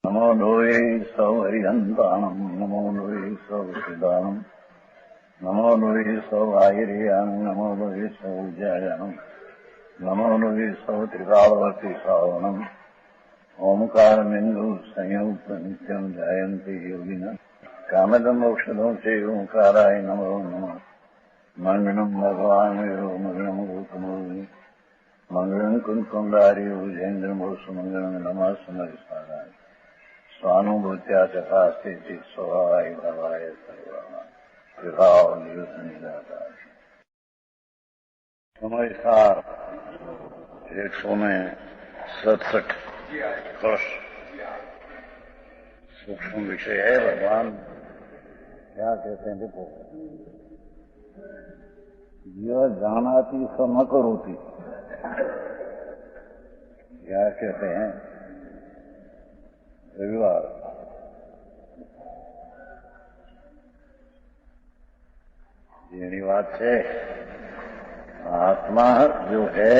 नमो लोये सौहरिहन्ताणम् नमो लोये सौहृदानम् नमो लोये सौभागिर्यानम् नमो लोये सौज्यायानम् नमो लोये सौत्रिकालवर्ति सावनम् ओंकारमिन्दु संयुक्त नित्यम् जायन्ति योगिनः कामदम् औषधम् चैव ओंकाराय नमो नमः मङ्गलम् भगवान् विरो मङ्गलम् गौतमोऽग्नि मङ्गलम् कुन्कुण्डारि भुजेन्द्रमोसुमङ्गलम् नमः समरिसाराय स्वानुभूत्या चकास्ते स्वभावाय भवाय सर्वभाव निदाताय। नमस्कार। 167 वर्ष सूक्ष्म विषय है। भगवान क्या कहते हैं? देखो, यह जानाति स न करोति, क्या कहते हैं? रविवार જેની વાત છે, आत्मा जो है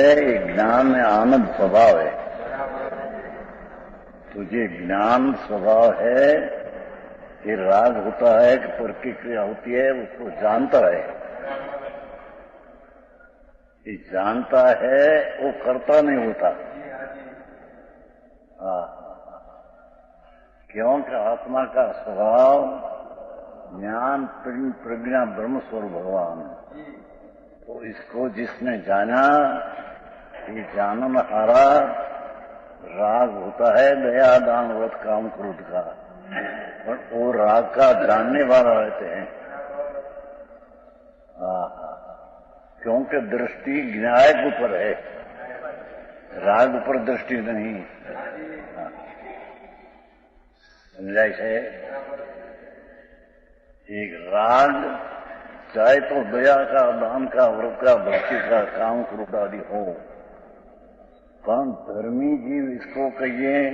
ज्ञान में आनंद स्वभाव है। तुझे ज्ञान स्वभाव है कि राग होता है कि प्रतिक्रिया होती है, उसको जानता है। ये जानता है, वो करता नहीं होता। क्योंकि आत्मा का स्वभाव ज्ञान प्रज्ञा ब्रह्म स्वरूप भगवान। तो इसको जिसने जाना, ये जानन हारा राग होता है दया दान व्रत काम क्रोध का, पर वो राग का जानने वाला रहते हैं। क्योंकि दृष्टि ज्ञायक ऊपर है, राग ऊपर दृष्टि नहीं। समझाई है? एक राग चाहे तो दया का, दान का, व्रत का, भक्ति का, काम क्रोध आदि हो, पर धर्मी जीव इसको कहिए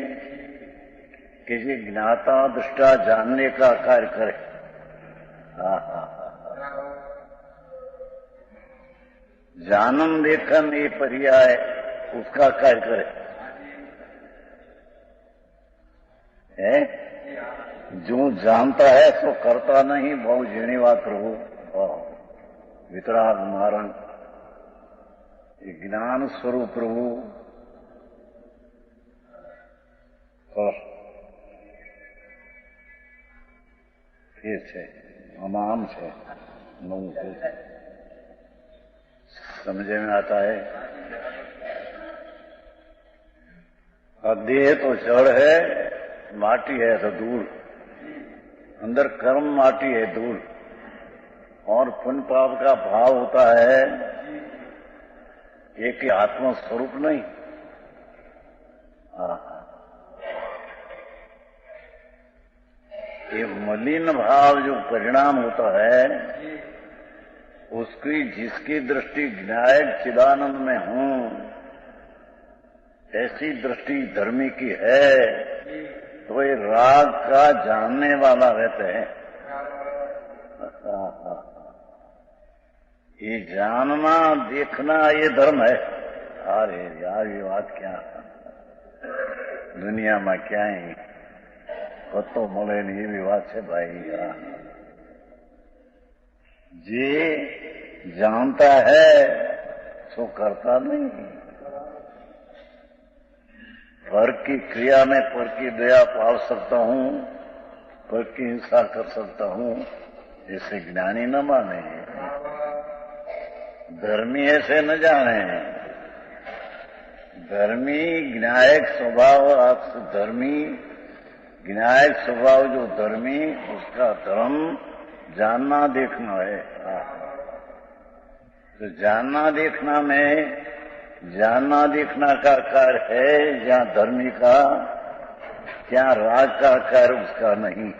किसी ज्ञाता दृष्टा जानने का कार्य करे। जानन देखन ये पर्याय उसका कार्य करे है। जो जानता है सो करता नहीं, बहु जीणीवाद प्रभु वितराग मारण ज्ञान स्वरूप प्रभु और ये छे अमाम छे नऊ समझे में आता है। देह तो जड़ है, माटी है तो धूल, अंदर कर्म माटी है धूल, और पुण्य पाप का भाव होता है एक ही आत्मा स्वरूप नहीं। ये मलिन भाव जो परिणाम होता है, उसकी जिसकी दृष्टि ज्ञायक चिदानंद में हूं, ऐसी दृष्टि धर्मी की है, तो ये राग का जानने वाला रहते हैं। ये जानना देखना ये धर्म है। अरे यार, ये बात क्या दुनिया में क्या है तो મળે नहीं, ये भी बात है भाई। जे जानता है सो करता नहीं। पर की क्रिया में पर की दया पाल सकता हूं, पर की हिंसा कर सकता हूं, ऐसे ज्ञानी न माने, धर्मी ऐसे न जाने। धर्मी ज्ञायक स्वभाव, धर्मी ज्ञायक स्वभाव जो धर्मी, उसका धर्म जानना देखना है। तो जानना देखना में जानना देखना का कार्य है, जहां धर्मी का, क्या राग का कार्य उसका नहीं।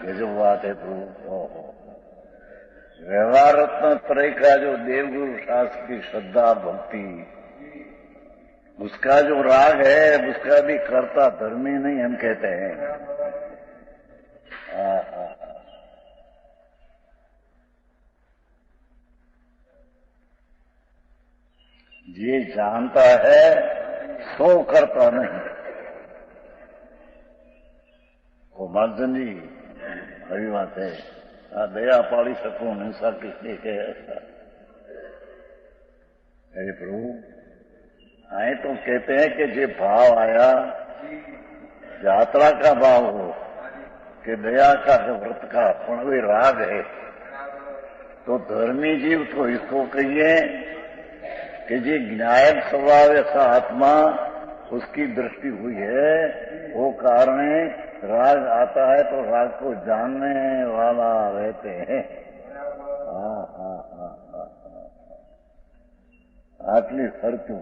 ये जो बात है तो व्यवहार रत्न त्रय का जो देवगुरु शास्त्र की श्रद्धा भक्ति, उसका जो राग है, उसका भी कर्ता धर्मी नहीं हम कहते हैं। ये जानता है सो करता नहीं। तो मार्जन जी अभी बात है, दया पाली सकूं हिंसा किसने के ऐसा। अरे प्रभु आए तो कहते हैं कि जो भाव आया यात्रा का भाव हो कि दया का व्रत का पण वे राग है, तो धर्मी जीव तो इसको कहिए कि जो ज्ञायक स्वभाव ऐसा आत्मा उसकी दृष्टि हुई है, वो कारण राग आता है तो राग को जानने वाला रहते हैं। आटली फरक्यों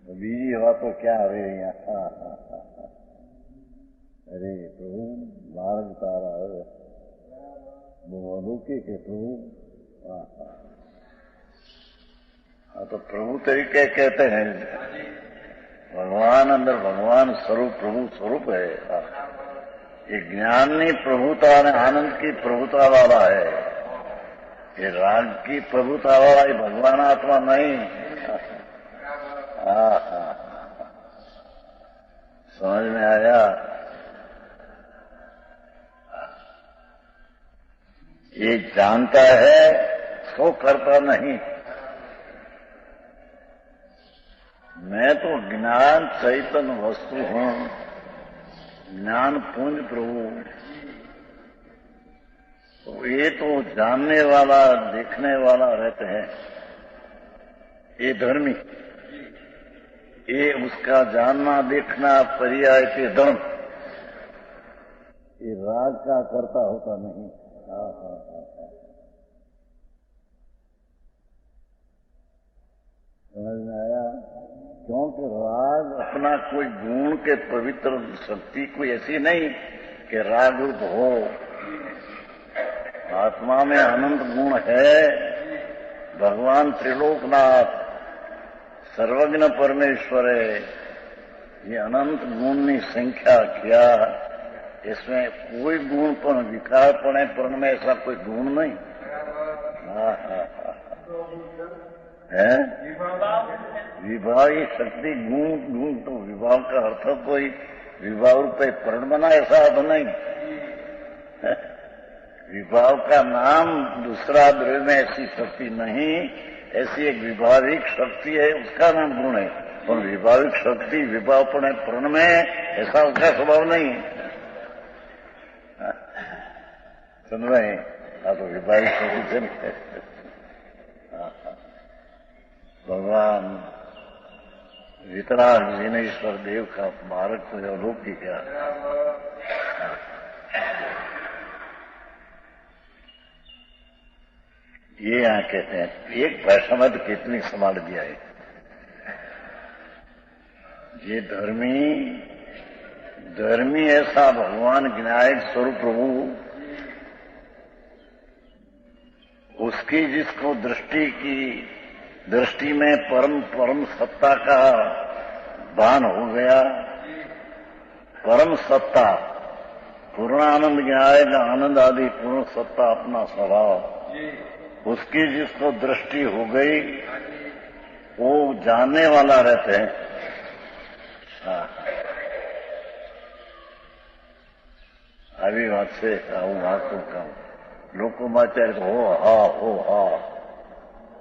बीजी हवा तो क्या रहे यहाँ। अरे प्रभु मार्ग तारा है अलौकिक के प्रभु। तो प्रभु तरीके कहते हैं भगवान अंदर भगवान स्वरूप प्रभु स्वरूप है। ये ज्ञानी प्रभुता ने आनंद की प्रभुता वाला है, ये राग की प्रभुता वाला ये भगवान आत्मा नहीं। समझ में आया। ये जानता है सो करता नहीं। मैं तो ज्ञान चैतन्य वस्तु हूं, ज्ञान पुंज प्रभु। तो ये तो जानने वाला देखने वाला रहते हैं, ये धर्मी, ये उसका जानना देखना पर्याय के धर्म, ये राग का करता होता नहीं। समझ में आया। क्योंकि राग अपना कोई गुण के पवित्र शक्ति कोई ऐसी नहीं कि राग रूप हो। आत्मा में अनंत गुण है। भगवान त्रिलोकनाथ सर्वज्ञ परमेश्वर है। ये अनंत गुण की संख्या क्या, इसमें कोई गुण पर विकार पड़े पर में ऐसा कोई गुण नहीं है। विभाव की शक्ति गुण गुण तो विभाव का अर्थ कोई विभाव रूपये पर्ण बना ऐसा अर्थ नहीं। विभाव का नाम दूसरा द्रव्य में ऐसी शक्ति नहीं, ऐसी एक विभाविक शक्ति है, उसका नाम गुण है। और विभाविक शक्ति विभाव पर्ण में ऐसा उसका स्वभाव नहीं है। सुन रहे हैं। तो विभाविक शक्ति से भगवान वितराग जिनेश्वर देव का मार्ग तो अलौकिक है। ये यहां कहते हैं एक भाषा में तो कितनी संभाल दिया है। ये धर्मी ऐसा भगवान ज्ञायक स्वरूप प्रभु, उसकी जिसको दृष्टि में परम सत्ता का भान हो गया। परम सत्ता पूर्णानंद ज्ञायक आनंद आदि पूर्ण सत्ता अपना स्वभाव, उसकी जिसको दृष्टि हो गई वो जानने वाला रहते हैं। अभी बात से बात को कहूं लोको माचार हो हा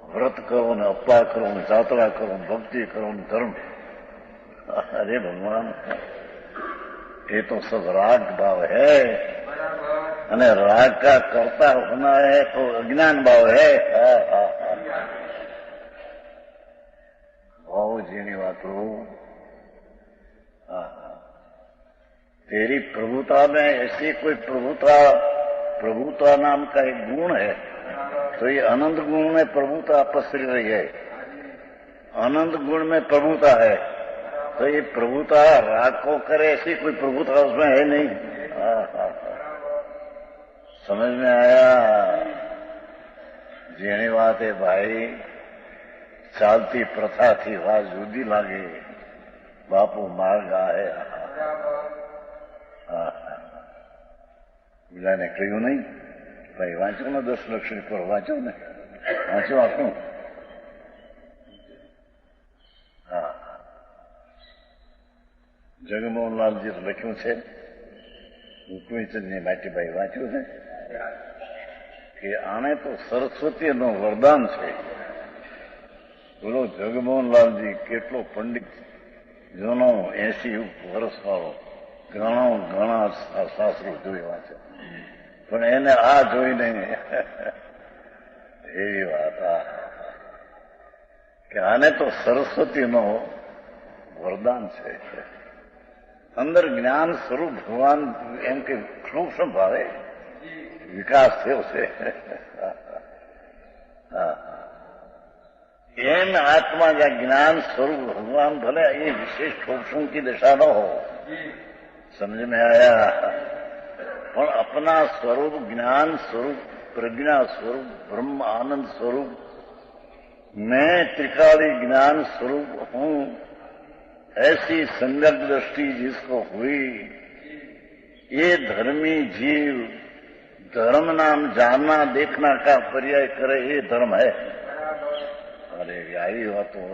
व्रत करो न अप्पा करो न यात्रा करो न भक्ति करो न धर्म। अरे भगवान ये तो सब राग भाव है, અને રાગ का करता होना है तो अज्ञान भाव है। भाव जीनी बात हो। तेरी प्रभुता में ऐसी कोई प्रभुता नाम का एक गुण है, तो ये अनंत गुण में प्रभुता पसरी रही है। अनंत गुण में प्रभुता है, तो ये प्रभुता राग को करे ऐसी कोई प्रभुता उसमें है नहीं। समझ में आया। जेनी बात है भाई चालती प्रथा थी वाह जुदी लागे बापू मार्ग आए। બીજાને કહ્યું નહીં ભાઈ વાંચો ને 10 લક્ષ પર વાંચો ને વાંચો આખું। જગમોહનલાલજી લખ્યું છે, રૂકમીચંદની માટીભાઈ વાંચ્યું છે કે આને તો સરસ્વતીનું વરદાન છે. બોલો જગમોહનલાલજી કેટલો પંડિત, જૂનો 80 વર્ષ વાળો, ઘણા શાસ્ત્રો જોયા છે, પણ એને આ જોઈને એવી વાત કે આને તો સરસ્વતીનો વરદાન છે. અંદર જ્ઞાન સ્વરૂપ ભગવાન એમ કે સૂક્ષ્મ ભાવે વિકાસ થયો છે. એમ आत्मा या ज्ञान स्वरूप भगवान भले ये विशेष सूक्ष्म की दशा न हो, समझ में आया, और अपना स्वरूप ज्ञान स्वरूप प्रज्ञा स्वरूप ब्रह्म आनंद स्वरूप मैं त्रिकाली ज्ञान स्वरूप हूं, ऐसी संगत दृष्टि जिसको हुई, ये धर्मी जीव धर्म नाम जानना देखना का पर्याय करे, ये धर्म है. अरे यही बात हो,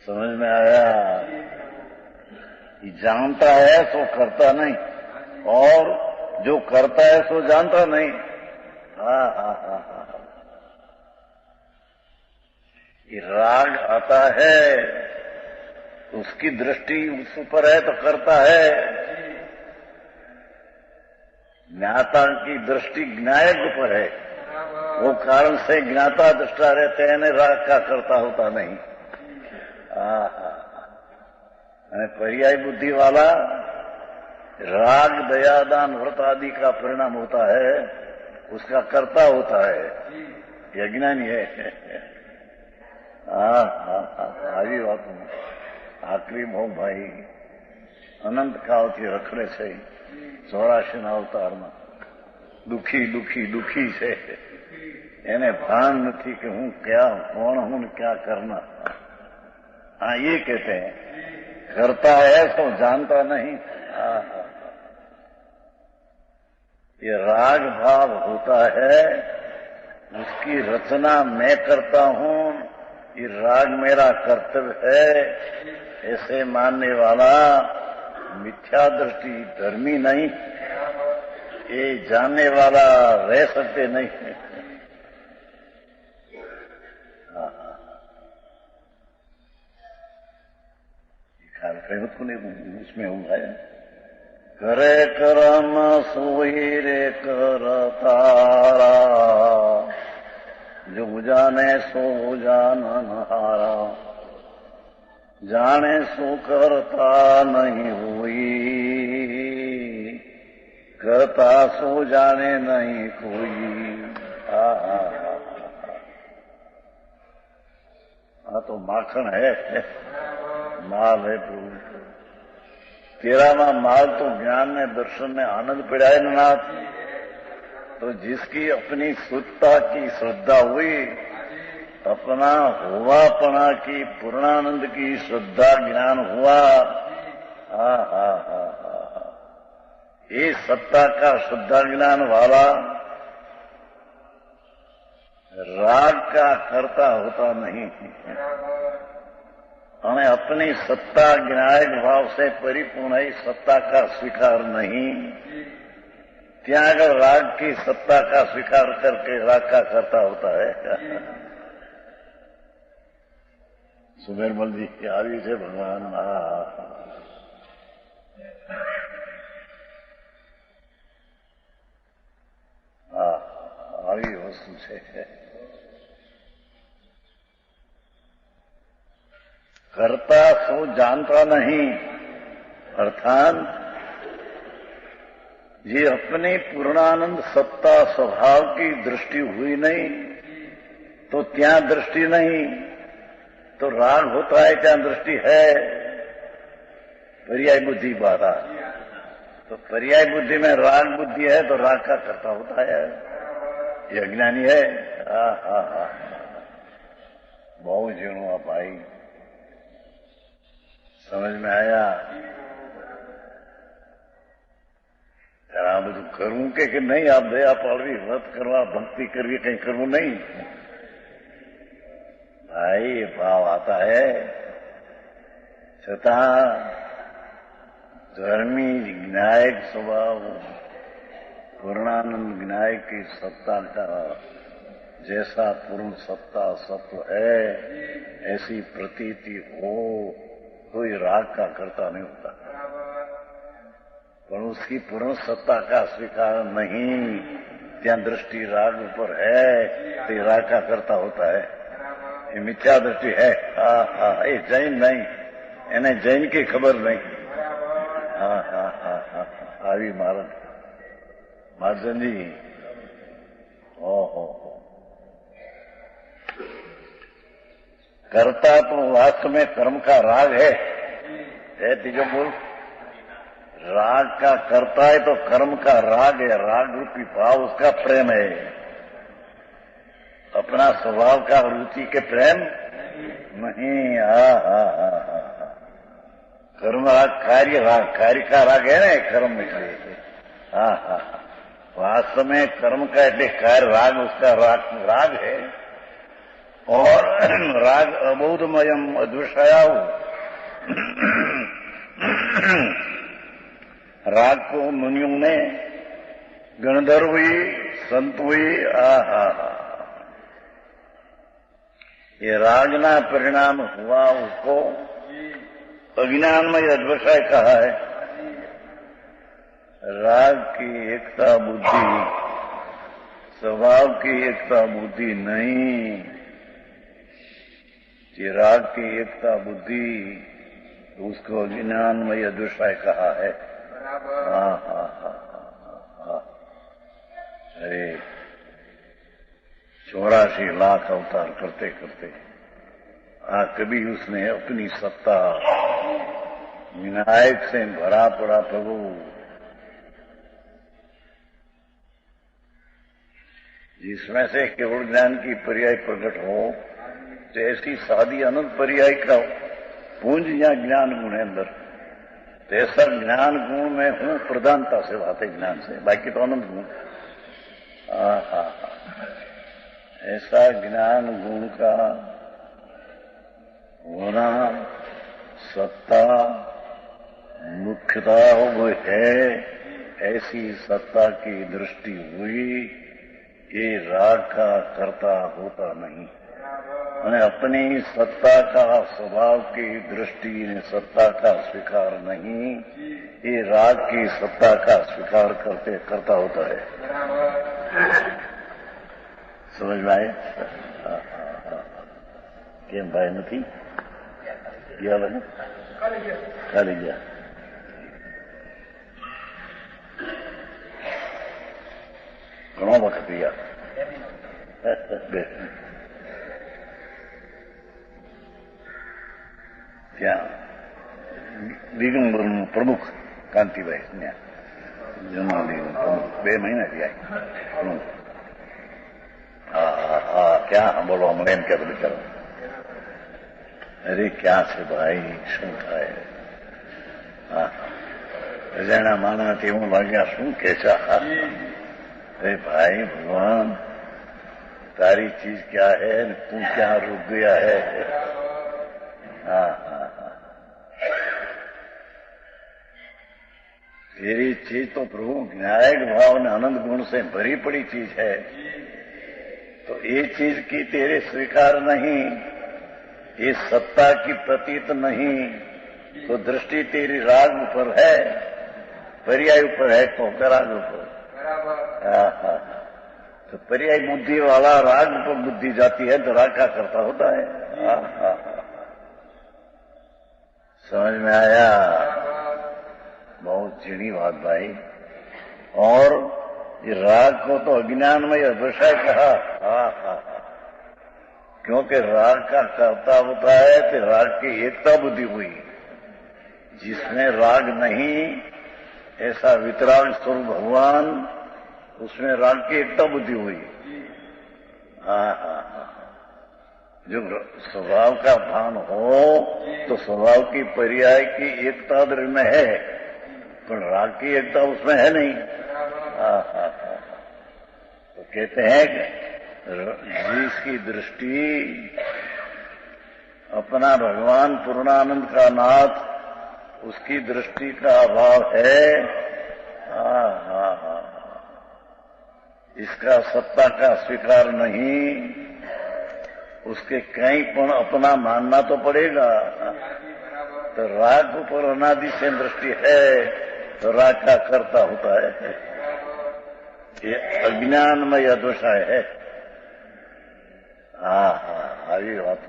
समझ में आया. जानता है सो करता नहीं, और जो करता है सो जानता नहीं. ये राग आता है, उसकी दृष्टि उस ऊपर है तो करता है. ज्ञाता की दृष्टि ज्ञायक ऊपर है, वो कारण से ज्ञाता दृष्टा रहते हैं, राग का करता होता नहीं. पर्याय बुद्धि वाला राग दयादान व्रत आदि का परिणाम होता है, उसका कर्ता होता है, यज्ञानी है. આવી વાત આકરી બહુ ભાઈ અનંત કાળથી રખડે છે 84 અવતારમાં. દુઃખી દુઃખી દુઃખી છે, એને ભાન નથી कि हूं क्या कौन हूं क्या करना. हाँ ये कहते हैं करता है तो जानता नहीं. ये राग भाव होता है, उसकी रचना मैं करता हूं, ये राग मेरा कर्तव्य है, ऐसे मानने वाला मिथ्या दृष्टि धर्मी नहीं, ये जानने वाला रह सकते नहीं. उसमें हुआ है करे करम सोई रे करतारा, जो जाने सो जानन हारा, जाने सो करता नहीं हुई, करता सो जाने नहीं कोई. तो माखन है, माल है प्रभु. तेरा माल तो ज्ञान में दर्शन में आनंद पिड़ाए नाथ. तो जिसकी अपनी शुद्धता की श्रद्धा हुई, अपना हुआपना की पूर्णानंद की श्रद्धा ज्ञान हुआ, ये सत्ता का श्रद्धा ज्ञान वाला राग का कर्ता होता नहीं, हमें अपनी सत्ता ज्ञायक भाव से परिपूर्ण है, सत्ता का स्वीकार नहीं. ત્યાં આગળ राग की सत्ता का स्वीकार करके राग का करता होता है. सुमेरमल जी की આવી છે ભગવાન. આવી વસ્તુ છે. करता सो जानता नहीं, अर्थात ये अपनी पूर्णानंद सत्ता स्वभाव की दृष्टि हुई नहीं, तो त्या दृष्टि नहीं, तो राग होता है, क्या दृष्टि है. पर्याय बुद्धि बाधा, तो पर्याय बुद्धि में राग बुद्धि है, तो राग का करता होता है, ये अज्ञानी है. बहुत जीणो आप आई, समझ में आया. આ બધું કરવું કે નહીં, આ દયા પાડવી, વ્રત કરવા, ભક્તિ કરવી, કઈ કરવું નહીં. भाई भाव आता है छતાં धर्मी ज्ञायक स्वभाव पूर्णानंद ज्ञायक की सत्ता का जैसा पूर्ण सत्ता सत्व है ऐसी प्रतीति हो कोई राग का कर्ता नहीं होता, पर उसकी पूर्ण सत्ता का स्वीकार नहीं, ત્યાં दृष्टि राग ऊपर है तो राग का कर्ता होता है। ये मिथ्या दृष्टि है। ये जैन नहीं, એને જૈન की खबर नहीं। આવી महाजन जी। ओहो, कर्ता तो वास्तव में कर्म का राग है तीजो बोल। राग का कर्ता है तो कर्म का राग है, राग रूपी भाव उसका प्रेम है, अपना स्वभाव का रुचि के प्रेम नहीं। कर्म राग कार्य राग, कार्य का राग है ना कर्म निकले। वास्तव में कर्म का એટલે कार्य राग उसका राग है। और राग अबोधमयम अद्विषयाऊ, राग को मुनियों ने गणधर हुई संत हुई ये रागना परिणाम हुआ उसको अज्ञानमय अद्वैषय कहा है। राग की एकता बुद्धि, स्वभाव की एकता बुद्धि नहीं, ये राग की एकता बुद्धि उसको अज्ञानमय अद्वैषय कहा है। अरे 84 लाख अवतार करते करते कभी उसने अपनी सत्ता विनायक से भरा पड़ा प्रभु, जिसमें से केवल ज्ञान की पर्याय प्रकट हो, तो ऐसी सादी अनंत पर्याय का पूंज या ज्ञान गुण है अंदर, तो ऐसा ज्ञान गुण में हूं प्रधानता से बातें ज्ञान से, बाकी तो अनंत गुण। ऐसा ज्ञान गुण का होना सत्ता मुख्यता वो है, ऐसी सत्ता की दृष्टि हुई, ये राग का कर्ता होता नहीं। मैंने अपनी सत्ता का स्वभाव की दृष्टि ने सत्ता का स्वीकार नहीं, ये राग की सत्ता का स्वीकार करता होता है। समझ में आए? केम भाई नहीं गया लगे खाली गया। घणो वक्त गया ત્યાં દિગંબરનું પ્રમુખ કાંતિભાઈ ત્યાં જન્મદિન પ્રમુખ 2 મહિના થયા। ક્યાં બોલવા મળે એમ કહેતો બિચારો। અરે ક્યાં છે ભાઈ, શું થાય? અજાણા માનવાથી એવું લાગ્યા શું કે છે? अरे भाई भगवान तारी चीज क्या है, तू क्या रुक गया है? तेरी चीज तो प्रभु न्यायिक भाव ने आनंद गुण से भरी पड़ी चीज है, तो ये चीज की तेरे स्वीकार नहीं, ये सत्ता की प्रतीत नहीं, तो दृष्टि तेरी राग ऊपर है, पर्याय ऊपर है, तो राग ऊपर। तो पर्याय बुद्धि वाला राग पर बुद्धि जाती है तो राग का करता होता है। समझ में आया? बहुत चिड़ी बात भाई। और ये राग को तो अज्ञानमय विषय कहा। क्योंकि राग का कर्ता होता है तो राग की एकता बुद्धि हुई, जिसमें राग नहीं ऐसा वितराग स्वरूप भगवान, उसमें राग की एकता बुद्धि हुई। जो स्वभाव का भान हो तो स्वभाव की पर्याय की एकता दृढ़ में है, पर राग की एकता उसमें है नहीं। तो कहते हैं कि जिसकी दृष्टि अपना भगवान पूर्णानंद का नाथ, उसकी दृष्टि का अभाव है। इसका सत्ता का स्वीकार नहीं, उसके कहीं पण अपना मानना तो पड़ेगा। तो राग ऊपर अनादि से दृष्टि है, तो राग का कर्ता होता है। ये अज्ञानमय अदोषाय है। हरी बात।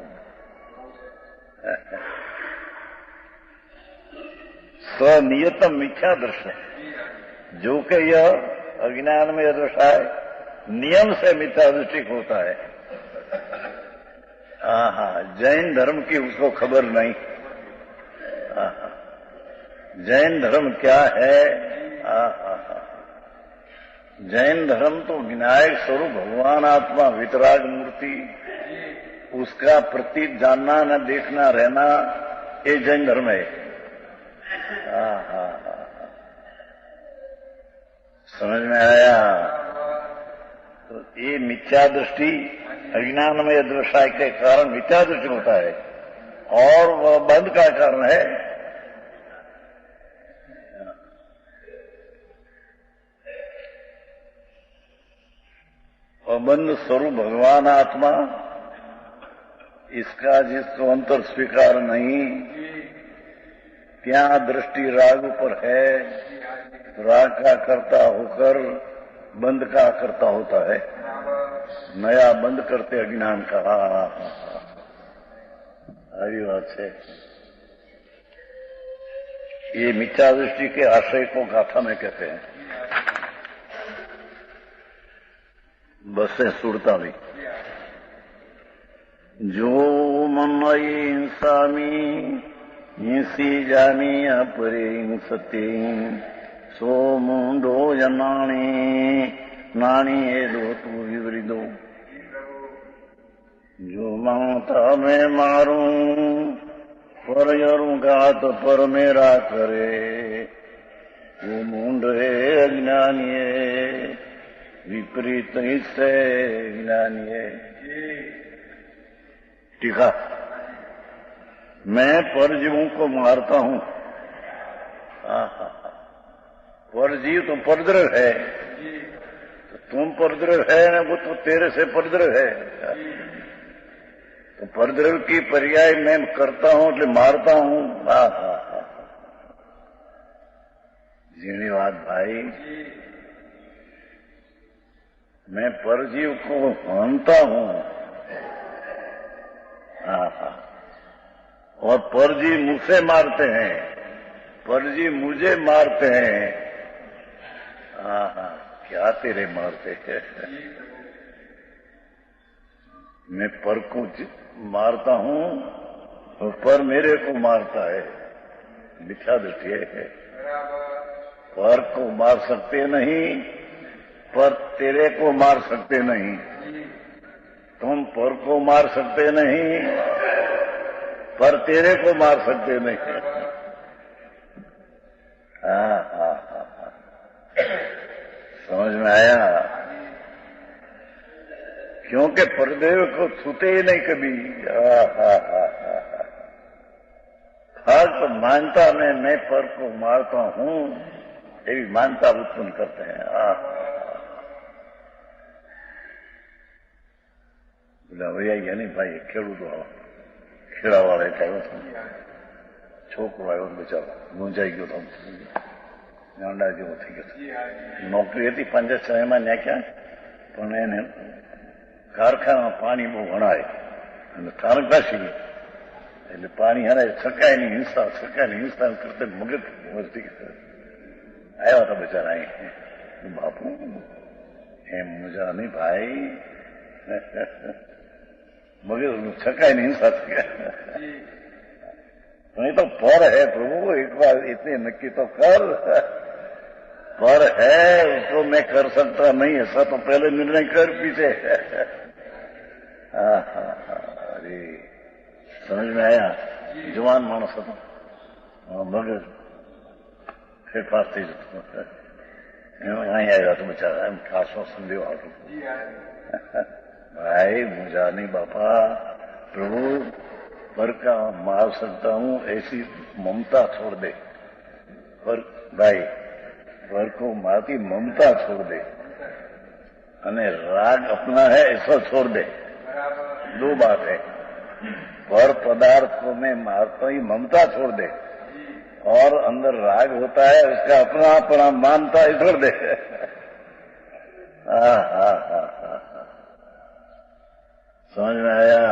स्वनियतम मिथ्या दृश्य, जो कि यह अज्ञान में अदोषाय नियम से मिथ्या दृष्टि होता है। जैन धर्म की उसको खबर नहीं। जैन धर्म क्या है? जैन धर्म तो विनायक स्वरूप भगवान आत्मा वितराग मूर्ति, उसका प्रतीक जानना न देखना रहना, ये जैन धर्म है। समझ में आया? तो ये मिथ्या दृष्टि अज्ञानमय दृष्टि के कारण मिथ्या दृष्टि होता है, और वह बंध का कारण है। अबंध स्वरूप भगवान आत्मा, इसका जिसको अंतर स्वीकार नहीं, क्या दृष्टि राग पर है, राग का कर्ता होकर बंद का कर्ता होता है। नया बंद करते अज्ञान का। हरी बात है। ये मिथ्या दृष्टि के आशय को गाथा में कहते हैं। बसे सुरता भी जो मन हिंसामी हिंसी जामी अपरे हिंसते सो मुंडो जनाणी नानी ए दो तू विवरिदो। जो माता मैं मारूं पर यरूंगा तो पर मेरा करे, वो मुंड है अज्ञानी विपरीत इससे ज्ञानी। टीका, मैं परजीवों को मारता हूं। परजीव तो परद्रव है, तो तुम परद्रव है ना, वो तो तेरे से परद्रव है। तो परद्रव की पर्याय मैं करता हूं, इसलिए मारता हूं। जीणी बात भाई। मैं परजीव को मानता हूं, और परजीव मुझसे मारते हैं, परजीव मुझे मारते हैं। क्या तेरे मारते हैं? मैं पर को मारता हूं और पर मेरे को मारता है। मिथ्या दृष्टि है। पर को मार सकते नहीं, पर तेरे को मार सकते नहीं। तुम पर को मार सकते नहीं, पर तेरे को मार सकते नहीं। समझ में आया? क्योंकि परदेव को छूते ही नहीं कभी। तो मानता मैं पर को मारता हूं, ये भी मानता उत्पन्न करते हैं। बोला भैया ये नहीं भाई, खेडूतो खेड़ावाड़े थयो छोकरो આવ્યો બિચારો મૂંઝાઈ ગયો તો ગાંડા જેવો થઈ ગયો। નોકરી હતી 5-6 માં નાખ્યા, પણ એને કારખાનામાં પાણી બહુ વણાય અને તારક પાછી ગઈ, એટલે પાણી હારે છકાયની હિંસા કરતે મગજ વધતી આવ્યા હતા બિચારા। અહીં બાપુ એમ મજા નહીં ભાઈ, मगर छकाई नहीं सकता। नहीं तो पर है प्रभु, एक बार इतनी नक्की तो कर। पर है उसको मैं कर सकता नहीं, ऐसा तो पहले निर्णय कर पीछे। अरे समझ में आया? जवान मानस હતો, मगर फिर पास थी जतो। અહીં આવ્યા તો બિચારા એમ ખાસો સંદેહ આવતો। भाई मुझा नहीं बापा, प्रभु पर का मार सकता हूं ऐसी ममता छोड़ दे। पर भाई पर को मारती ममता छोड़ दे अने राग अपना है ऐसा छोड़ दे। दो बात है, पर पदार्थों में मारता ही ममता छोड़ दे और अंदर राग होता है उसका अपना अपना मानता ही छोड़ दे। समझ में आया?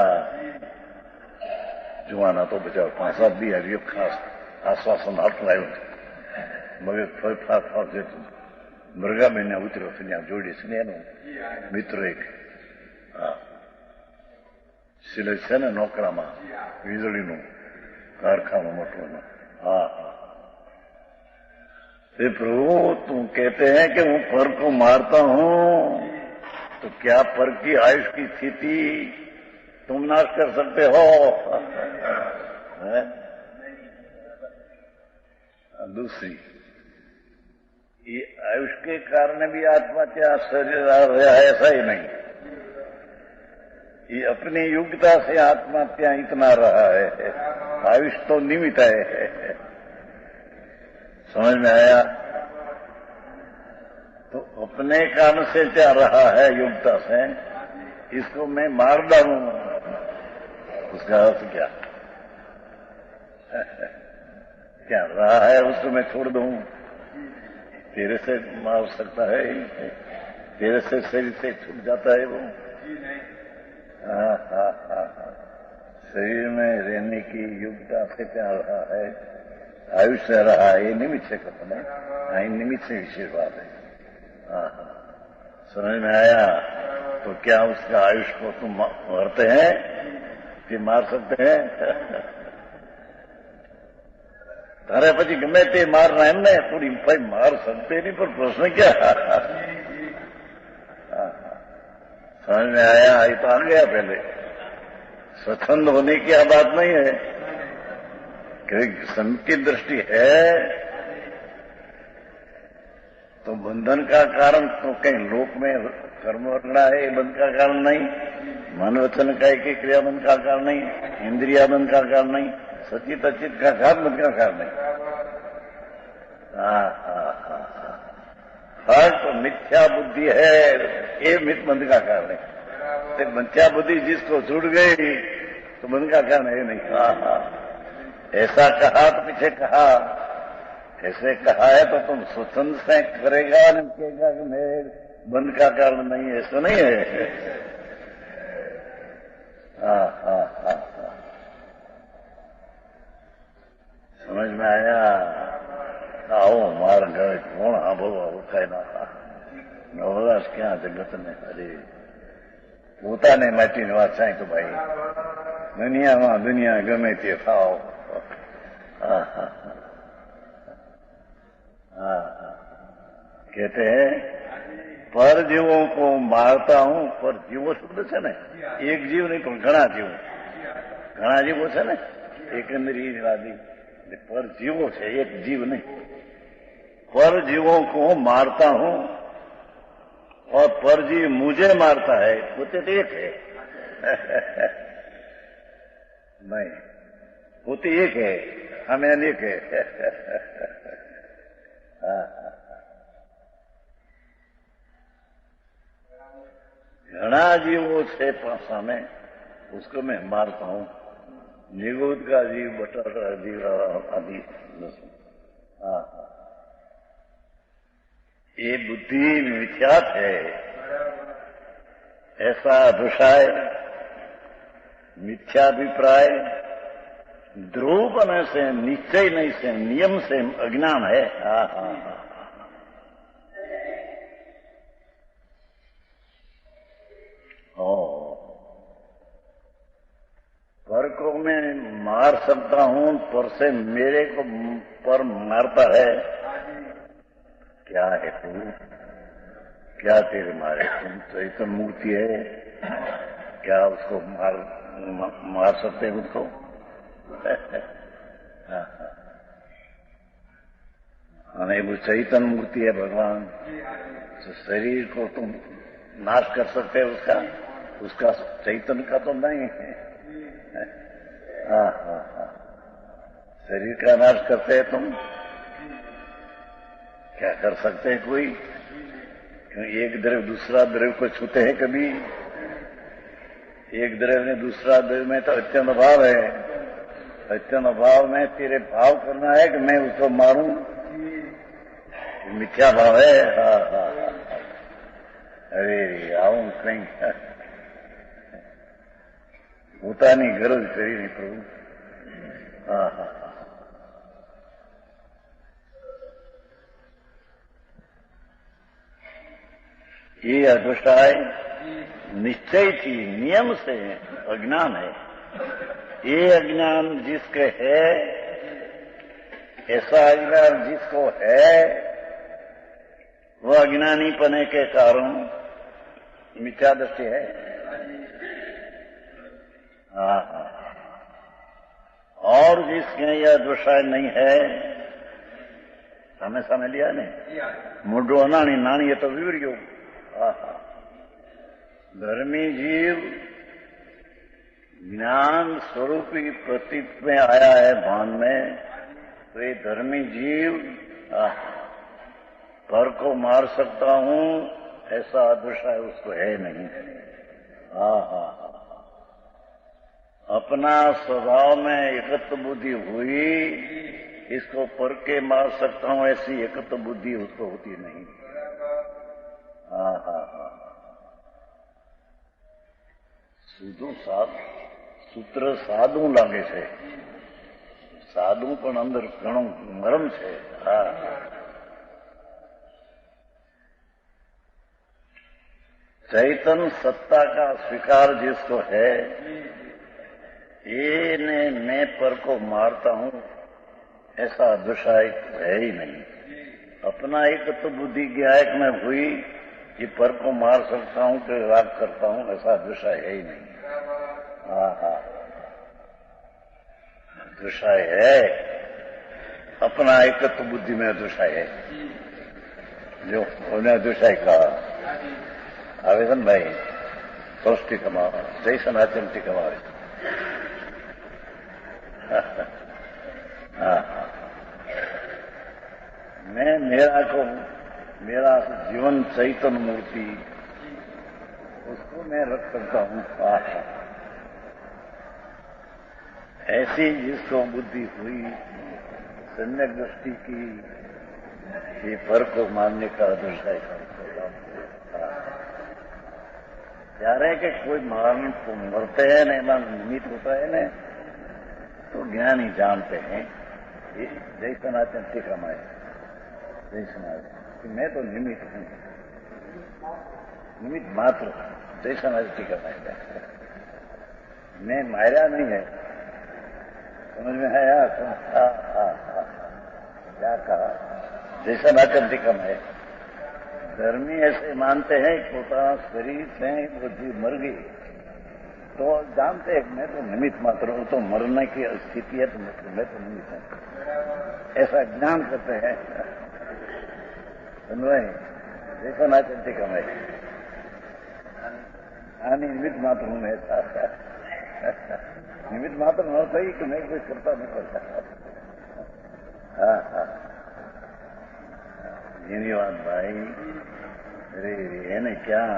जुआना तो बचाओ 5-7 दी हरियो खास आश्वासन अपाયું मगर फल फाफ जતું મૃગા મહિના ઉતર્યો છે ત્યાં જોડી છે ને એનો મિત્ર એક સિલેજ છે ને નોકરામાં વીજળીનું કારખાનું મોટું। हाँ प्रभु तुम कहते हैं कि मैं पर को मारता हूं तो क्या पर की आयुष की स्थिति तुम नाश कर सकते हो? दूसरी, ये आयुष के कारण भी आत्महत्या शरीर आ रहा है ऐसा ही नहीं, ये अपनी योग्यता से आत्महत्या इतना रहा है। आयुष तो निमित्त है। समझ में आया? तो अपने कारण से क्या रहा है योग्यता से, इसको मैं मार डालूं, उसका अर्थ क्या? क्या रहा है उसको मैं छोड़ दूं? तेरे से मार सकता है, तेरे से शरीर से छूट जाता है वो। शरीर में रहने की योग्यता से क्या रहा है, आयुष्य रहा है, ये निमित्त से कथन है, निमित्त से विशेष बात है। समझ में आया? तो क्या उसका आयुष को तुम मारते हैं कि मार सकते हैं? तारे पची गमे ते मारना एम ने थोड़ी भाई मार सकते नहीं, पर प्रश्न क्या? समझ में आया? ये तो आ गया पहले। स्वच्छंद होने की बात नहीं है, क्योंकि संत की दृष्टि है तो बंधन का कारण तो कहीं लोक में कर्म करना है, ये बंध का कारण नहीं। मन वचन काय की क्रिया बंध का कारण नहीं, इंद्रिया बंध का कारण नहीं, सचित अचित का बंध का कारण नहीं। तो मिथ्या बुद्धि है, ये मिथ बंध का कारण है। मिथ्या बुद्धि जिसको छूट गई तो बंध का कारण है नहीं। ऐसा कहा तो पीछे कहा, ऐसे कहा है तो तुम स्वतंत्र से करेगा नहीं कहेगा कि मेरे बंध का कारण नहीं है, ऐसा नहीं है। समझ में आया? आओ मार घर कौन हाँ बोलो कहीं ना था नवराश क्या जगत ने अरे પોતાને માટીની વાત થાય તો ભાઈ દુનિયામાં દુનિયા ગમે તે ખાઓ। कहते हैं पर जीवों को मारता हूं। पर जीवो शब्द है ना, एक जीव नहीं तो घना जीवो है ना, एकंदरीवादी। पर जीवो है, एक जीव नहीं। पर जीवों को मारता हूं और परजीव मुझे मारता है, पोते तो एक है। नहीं, पोते एक है, हमें अनेक है। घना जीवों से पासा में उसको मैं मारता हूं। निगोद का जीव, बटर का जीव आदि। ये बुद्धि मिथ्यात है, ऐसा अभिप्राय, मिथ्याभिप्राय ध्रुवपन से, निश्चय नहीं से, नियम से अज्ञान है। पर को मैं मार सकता हूं, पर से मेरे को पर मारता है। क्या है तू, क्या तेरे मारे? तुम चैतन्य मूर्ति है, क्या उसको मार सकते हैं उसको? अरे वो चैतन्य मूर्ति है भगवान, तो शरीर को तुम नाश कर सकते हैं उसका चैतन्य का तो नहीं है। शरीर का नाश करते हैं तुम, क्या कर सकते हैं कोई? क्यों एक द्रव्य दूसरा द्रव्य को छूते हैं कभी? एक द्रव्य ने दूसरा द्रव्य में तो अत्यंत अभाव है। अत्यंत अभाव में तेरे भाव करना है कि मैं उसको मारूं, मिथ्या भाव है। हाँ हाँ हाँ। अरे आऊं कहीं होता नहीं, गरज करी नहीं प्रभु। हाँ हाँ। ये अदृष्टाय निश्चय की नियम से अज्ञान है। ये अज्ञान जिसके है, ऐसा अज्ञान जिसको है, वह अज्ञानी पने के कारण मिथ्या दृष्टि है। हाँ हाँ। और जिसके यह दृष्टि नहीं है, हमें समझ लिया नहीं, मुड्डो अनाणी नानी ये तो विवरियो। धर्मी जीव ज्ञान स्वरूपी प्रतीत में आया है भान में, तो ये धर्मी जीव पर को मार सकता हूं ऐसा अदृश्य उसको है नहीं। अपना स्वभाव में एकत्व बुद्धि हुई, इसको पर के मार सकता हूं ऐसी एकत्व बुद्धि उसको होती नहीं। સીધું સૂત્ર સાદું લાગે છે, સાદું પણ અંદર ઘણું નરમ છે। હા, चैतन सत्ता का स्वीकार जिसको है, ये ने मैं पर को मारता हूं ऐसा दुष्टाई है ही नहीं। अपना एक तो बुद्धि ज्ञायक में हुई कि पर को मार सकता हूं कि राग करता हूं ऐसा दुष्टाई है ही नहीं। दुष्टाई है, अपना एकत्व बुद्धि में दुष्टाई है, जो उन्हें दुष्टाई कहा। आवेदन भाई सौष्टि कमाओ, जय सनातन टी कमाओ। मैं मेरा जीवन चैतन्य मूर्ति उसको मैं रख सकता हूं। ऐसी जिसको बुद्धि हुई सम्यक दृष्टि की, ये पर को मानने का दुष्टाई જ્યારે કે કોઈ मरते हैं ना, निमित्त होता है ना, तो ज्ञानी जानते हैं जय सनातन टीका माए, जय सनातन मैं तो निमित्त हूं, निमित्त मात्र। जय सनातन टीका माए, मैं मारा नहीं है। समझ में है यार? क्या कहा? जय सनातन टीका माए। धर्मी ऐसे मानते हैं कि पोता शरीर से वो जीव मर गई तो जानते हैं मैं तो निमित्त मात्र हूं, तो मरने की स्थिति है तो मैं तो निमित्त हूं, ऐसा ज्ञान करते हैं। जैसा ना चलती कमाई आनी निमित्त मात्र हूं मैं, निमित्त मात्र न सही कि मैं कुछ करता नहीं करता। એની વાત ભાઈ, અરે એને ક્યાં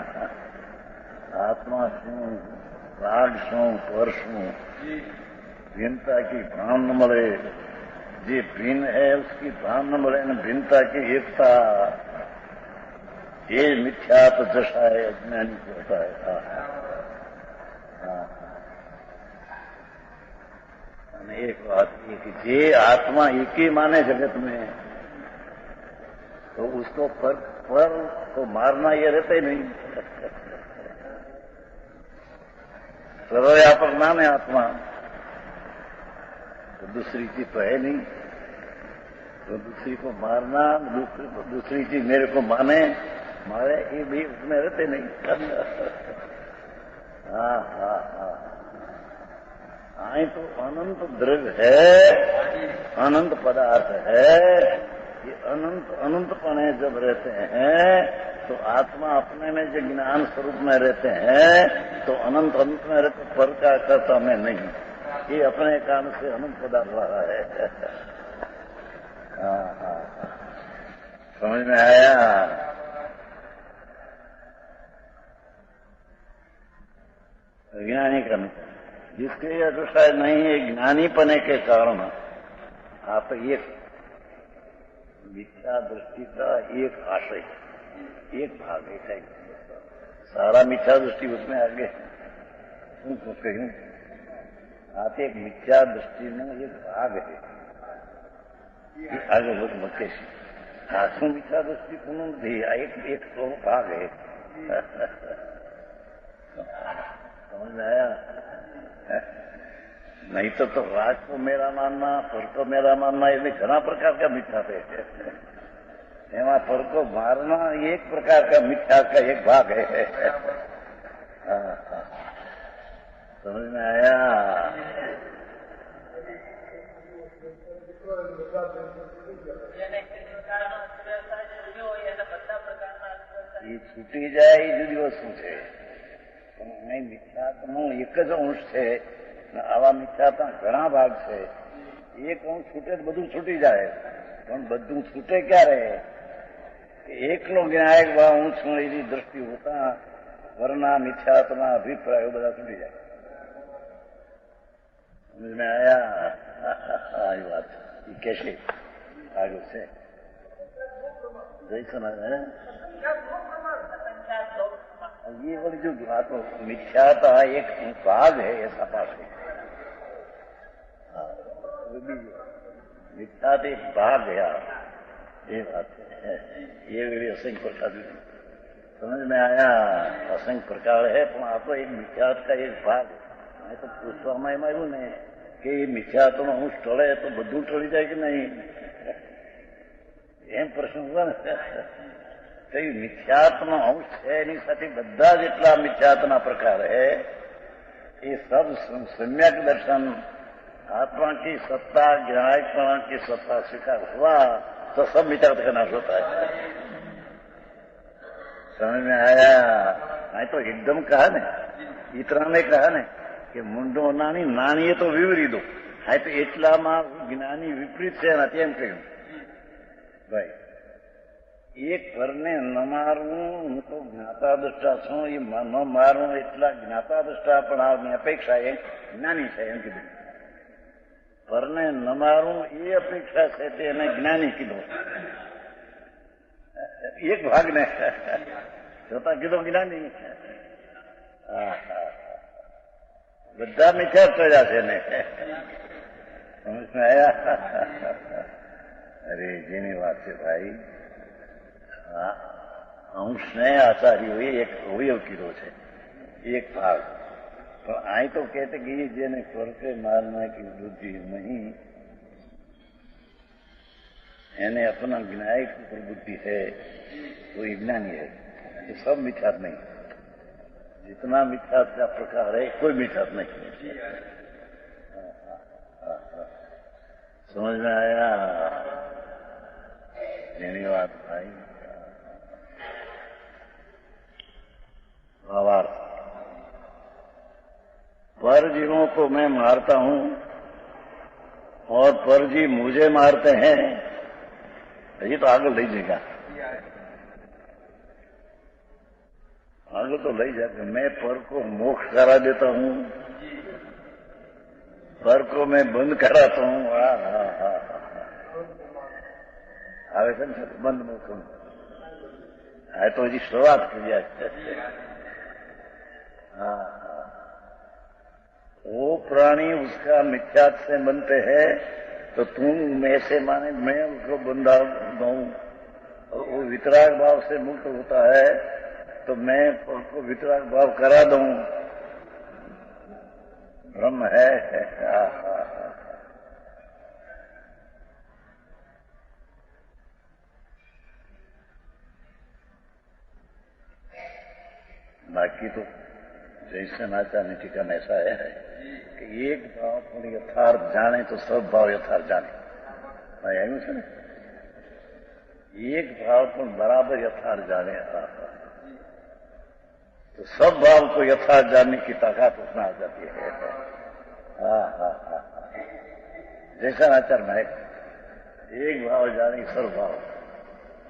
आत्मा શું, राग શું, पर શું, भिन्नता की भान न મળે। જે भिन्न है उसकी भान न મળે, भिन्नता की एकता, ये मिथ्यात्व दशा है, अज्ञानी को होता है। एक बात ये कि जे आत्मा एक ही माने जगत में, तो उसको पर को मारना ये रहते नहीं। सर्वव्यापक नाम है आत्मा, तो दूसरी चीज तो है नहीं, तो दूसरी को मारना, दूसरी चीज मेरे को माने मारे, ये भी उसमें रहते नहीं। तो अनंत द्रव्य है, अनंत पदार्थ है, ये अनंतपने जब रहते हैं तो आत्मा अपने में जो ज्ञान स्वरूप में रहते हैं तो अनंत में रहते, पर का करता मैं नहीं। ये अपने कान से अनंत पदार्थ रहा है। हाँ हाँ, समझ में आया? ज्ञानी का मिथ्या, जिसके अतिशय नहीं है ज्ञानी पने के कारण आप एक मिथ्या दृष्टि का एक आशय, एक भाग है, सारा मिथ्या दृष्टि उसमें आगे उनको कहीं आप एक मिथ्या दृष्टि में एक भाग है, आगे बहुत मुख्य आंखों मिथ्या दृष्टि पूर्ण भी एक तो भाग है। समझ में आया? नहीं तो राज को मेरा मानना, पर को मेरा मानना, ये घना प्रकार का मिथ्या है। एवं पर को मारना एक प्रकार का मिथ्या का एक भाग है। समझ में आया? એ છૂટી જાય એ જુદી વસ્તુ છે, પણ અહીં મિથ્યાત્મનો એક જ અંશ છે. આવા મિથ્યાત્મા ઘણા ભાગ છે. એક અંશ છૂટે તો બધું છૂટી જાય, પણ બધું છૂટે ક્યારે? એકલો જ્ઞાયક ભાવ હું છું એની દ્રષ્ટિ હોતા વરના મિથ્યાત્મા અભિપ્રાયો બધા છૂટી જાય. સમજ में आया? આ વાત એ कैसे आगे से जैसा है ये वाली जो बात मिथ्याता एक भाग है, ऐसा पास है। मिथ्यात एक भाग है, ये बात है। ये भी असंख्य प्रकार समझ में आया? असंख्य प्रकार है, पर आप एक मिथ्यात का एक भाग है। तो पूछवा में આવ્યું ને કે મિથ્યાત્વનો અંશ ટળે તો બધું ટળી જાય કે નહીં, એમ પ્રશ્ન હતો ને. કઈ મિથ્યાત્વનો અંશ છે એની સાથે બધા જેટલા મિથ્યાત્વના પ્રકાર है ये सब सम्यक दर्शन आत्मा की सत्ता, ज्ञायकपणा की सत्ता स्वीकार हुआ तो सब मिथ्यात्व का नाश होता है। समझ में आया? नहीं तो एकदम कहा ने, इतना ने कहा ने કે મુંડો નાની નાની તો વિવરી દો. હા તો એટલામાં જ્ઞાની વિપરીત છે ને તેમ કહ્યું ભાઈ. એક ઘરને ન મારવું, હું તો જ્ઞાતા દ્રષ્ટા છું, એ ન મારવું એટલા જ્ઞાતા દ્રષ્ટા પણ આની અપેક્ષા એ જ્ઞાની છે એમ કીધું. ઘરને ન મારવું એ અપેક્ષા છે તે એને જ્ઞાની કીધું. એક ભાગને જોતા કીધું જ્ઞાની. હા હા, બધા મિથ્યા થયા છે ને. સમજ में आया? અરે જેની વાત છે ભાઈ, અંશને આચાર્યોએ એક અવયવ કીધો છે, એક ભાગ. પણ અહીં તો કહેते कि જેને ફરકે મારના की बुद्धि नहीं, એને अपना ज्ञायक पर बुद्धि है वो विज्ञानी है. ये सब मिथ्यात्व नहीं, जितना मिथ्यात्व का प्रकार है कोई मिथ्यात्व नहीं. समझ में आया? धन्यवाद भाई. भावार्थ, परजीवों को मैं मारता हूं और परजीव मुझे मारते हैं, ये तो आगे ले जाएगा, आगे तो ले जाएगा. मैं पर को मोक्ष करा देता हूं, पर को मैं बंद कराता हूं. આવે છે ને બંધ મોક્ષ. આ તો હજી શરૂઆત કરી છે. हाँ, वो प्राणी उसका मिथ्यात्व से बनते हैं तो तुम मैं से माने मैं उसको बंधा दूं, और वो वितराग भाव से मुक्त होता है तो मैं उसको वितराग भाव करा दूं. ब्रह्म है. बाकी तो जैसे नाचाने टीका में ऐसा है कि एक भाव पर यथार्थ जाने तो सब भाव यथार्थ जाने. આવ્યું છે ને, एक भाव पर बराबर यथार्थ जाने तो सब भाव को यथार्थ जानने की ताकत उसमें आ जाती है. जैसा आचार में एक भाव जाने सर्व भाव,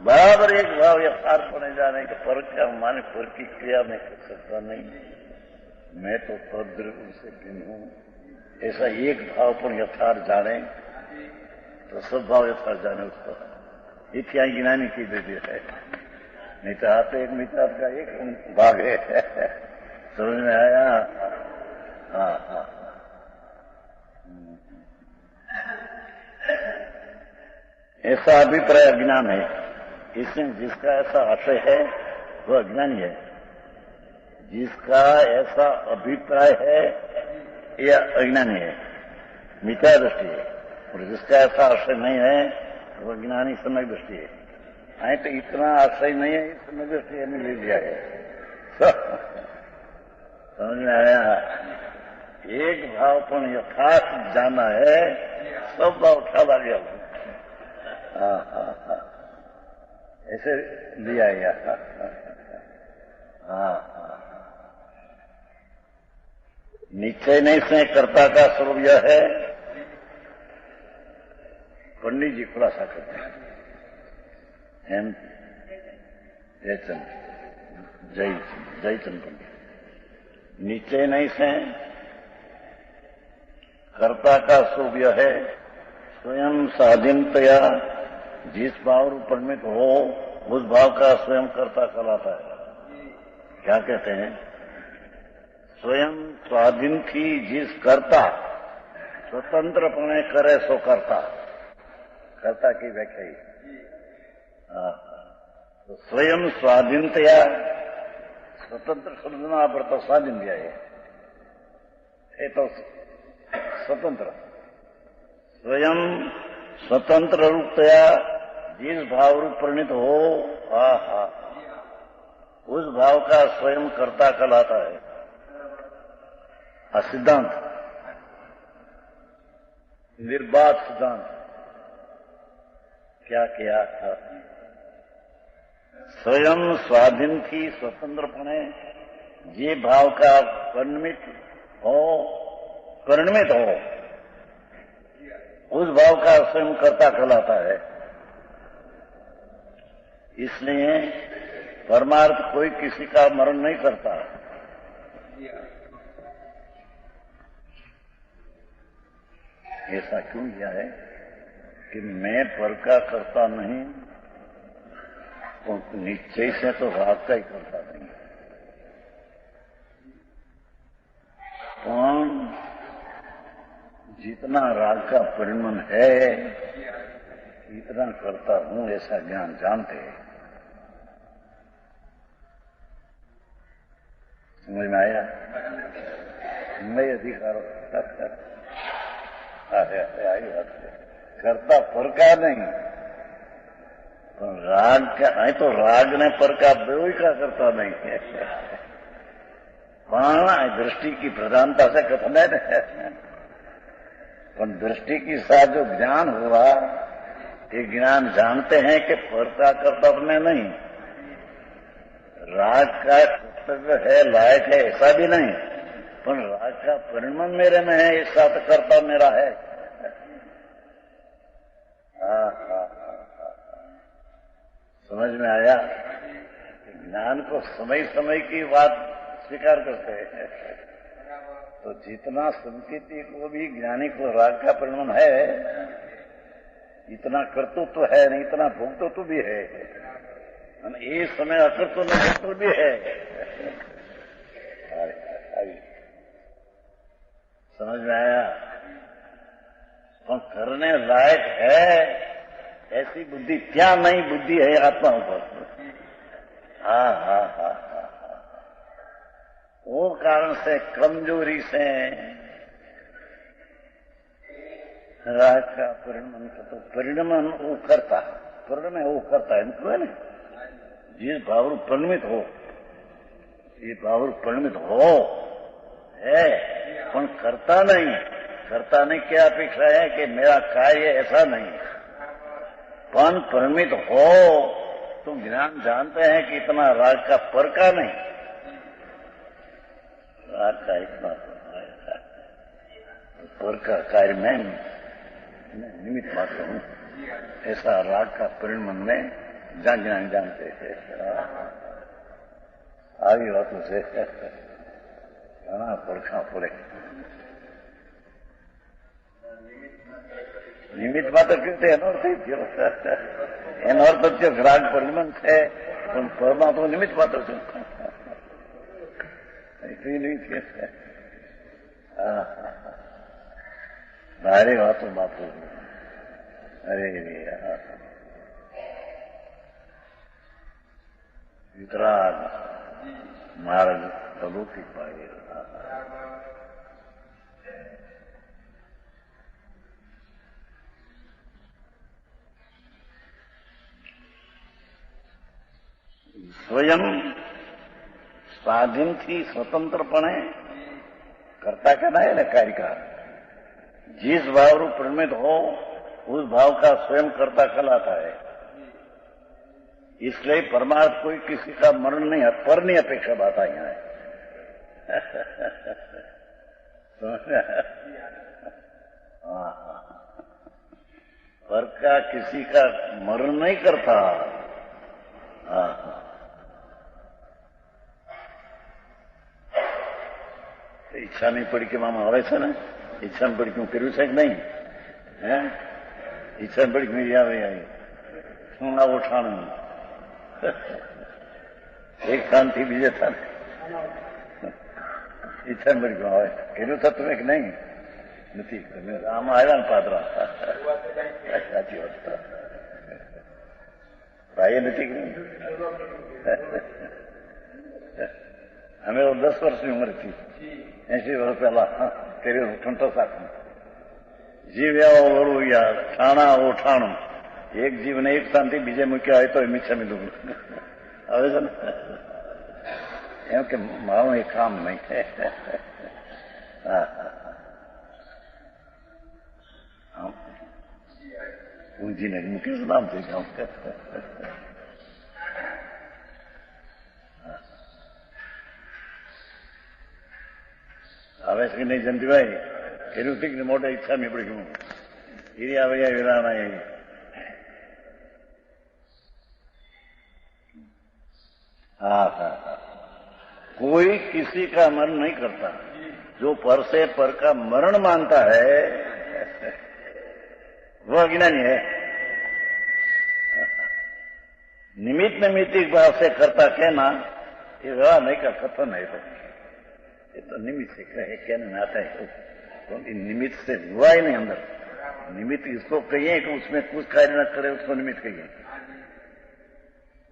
बराबर एक भाव यथार्थपणे जाने के पर क्या माने पर की क्रिया में कर सकता नहीं, मैं तो तद्रूप से भिन्न हूं, ऐसा एक भाव पर यथार्थ जाने तो सब भाव यथार्थ जाने उसको इतना ज्ञानी की देती है। नहीं तो आते एक मित्र का एक भाग है। समझ में आया? हाँ हाँ। ऐसा अभिप्राय अज्ञान है, इसमें जिसका ऐसा आशय है वह अज्ञानी है, जिसका ऐसा अभिप्राय है यह अज्ञानी है, मिथ्या दृष्टि है, और जिसका ऐसा आशय नहीं है वह ज्ञानी सम्यक दृष्टि है। आई तो इतना आशय नहीं है, सम्यक दृष्टि हमने ले लिया है। समझ में आया? एक भाव पर यथार्थ जाना है, सब भाव उठा लिया। हाँ हाँ हाँ, ऐसे लिया गया। हाँ हाँ, निश्चय नहीं से कर्ता का स्वरूप यह है, पंडित जी खुलासा करते हैं। एम जयचंद पंडित, निश्चय नहीं से कर्ता का स्वरूप यह है, स्वयं स्वाधीनतया जिस भाव रूप परिमित हो उस भाव का स्वयं कर्ता कहलाता है। क्या कहते हैं? स्वयं स्वाधीन की जिस कर्ता स्वतंत्रपणे करे सो कर्ता, कर्ता की व्याख्या ही। तो स्वयं स्वाधीनतया, स्वतंत्र शब्द में आप तो स्वाधीन दिया है तो स्वतंत्र, स्वयं स्वतंत्र रूपतया जिस भाव रूप परिणित हो, उस भाव का स्वयं कर्ता कहलाता है। सिद्धांत निर्बाध सिद्धांत क्या किया था? स्वयं स्वाधीन की स्वतंत्रपणे ये भाव का परिणमित हो, उस भाव का स्वयं कर्ता कहलाता है। इसलिए परमार्थ कोई किसी का मरण नहीं करता। ऐसा क्यों किया है कि मैं पर का करता नहीं, तो निश्चय से तो राग का ही करता नहीं। कौन जितना राग का परिणमन है इतना करता हूं, ऐसा ज्ञान जानते हैं। समझ में आया? मैं अधिकार आई बात है, करता पर का नहीं, तो राग का नहीं, तो राग ने पर का बेवई का करता नहीं है। दृष्टि की प्रधानता से कथन है, पर दृष्टि के साथ जो ज्ञान हुआ, ये ज्ञान जानते हैं कि पर का कर्तव्य नहीं, राग का कर्तव्य है, लायक है, ऐसा भी नहीं, पर राग का परिणमन मेरे में है, ऐसा तो कर्तव्य मेरा है। समझ में आया? ज्ञान को समय समय की बात स्वीकार करते हैं। तो जितना संकेती को भी ज्ञानी को राग का परिणाम है, इतना कर्तृत्व है नहीं, इतना भोक्तृत्व भी है, ये समय अकर्तृत्व में भोक्तृत्व भी है। समझ में आया? तो करने लायक है ऐसी बुद्धि क्या नहीं बुद्धि है आत्मा पर। हाँ, वो कारण से कमजोरी से राग का परिणमन, तो परिणमन वो करता, परिणम वो करता है, इनको है ना, जिस भाव परिणमित हो, ये भाव परिणमित हो है, पर करता नहीं क्या अपेक्षा है कि मेरा कार्य ऐसा नहीं, पर परिणमित हो तो ज्ञान जानते हैं कि इतना राग का पर का नहीं, राग का इतना स्वर का कार्य में निमित्त मात्र हूँ, ऐसा राग का परिणमन में जानते थे। આવી વાતો છે, ઘણા પડખા પડે. નિમિત્ત માત્ર કીધું એનો અર્થ થઈ ગયો. એનો અર્થ થયો રાગ પરિણમન છે, પણ પરમાં તો નિમિત્ત માત્ર છે. ભારે વાતો બાપુ. અરે વિતરાગ માર્ગ અલૌકિક પાડે. સ્વયં સ્વાધીનથી स्वतंत्रपणे करता करना है ना कार्य का. जिस भाव रूप परिणमित हो उस भाव का स्वयं कर्ता कहलाता है. इसलिए परमार्थ कोई किसी का मरण नहीं है, पर नहीं अपेक्षा बात आई है. पर का किसी का मरण नहीं करता. ઈચ્છા નહીં પડી કે મામા આવે છે ને, ઈચ્છા પડી કે હું કર્યું છે કે નહીં? હે ઈચ્છા પડી કે આવે શું ના ઓઠાણું એક સ્થાનથી બીજે સ્થાન ઈચ્છા પડી કે આવે કર્યું થતું કે નહીં? નથી. આમાં આવ્યા ને પાદરા. સાચી વાત. ભાઈએ નથી કર્યું. અમે 10 વર્ષની ઉંમર હતી, 80 વર્ષ પહેલા કર્યું ઠંઠો સાથે. જીવ્યા વરું યાર ઠાણા ઓઠાણું. એક જીવને એક સ્થાનથી બીજે મૂક્યા હોય તો એ મીઠા મીઠું આવે છે ને. એમ કે મારું એ કામ નહીં. ઊંઘીને મૂક્યું નામ થઈ ગયું. આવે છે કે નહીં જંતીભાઈ? કર્યું હતી કે મોટા ઈચ્છા મેં પડી ગયું. એ આવે વિરાણા. हाँ, कोई किसी का मरण नहीं करता. जो पर से पर का मरण मानता है वो अज्ञानी है. निमित्त नैमित्तिक भाव से करता कहना ये व्यवहार नहीं का कथन है. ये तो निमित्त से कहे कहने में आता है, तो निमित्त से हुआ ही नहीं अंदर. निमित्त इसको कहिए कि उसमें कुछ कार्य न करे उसको निमित्त कहिए.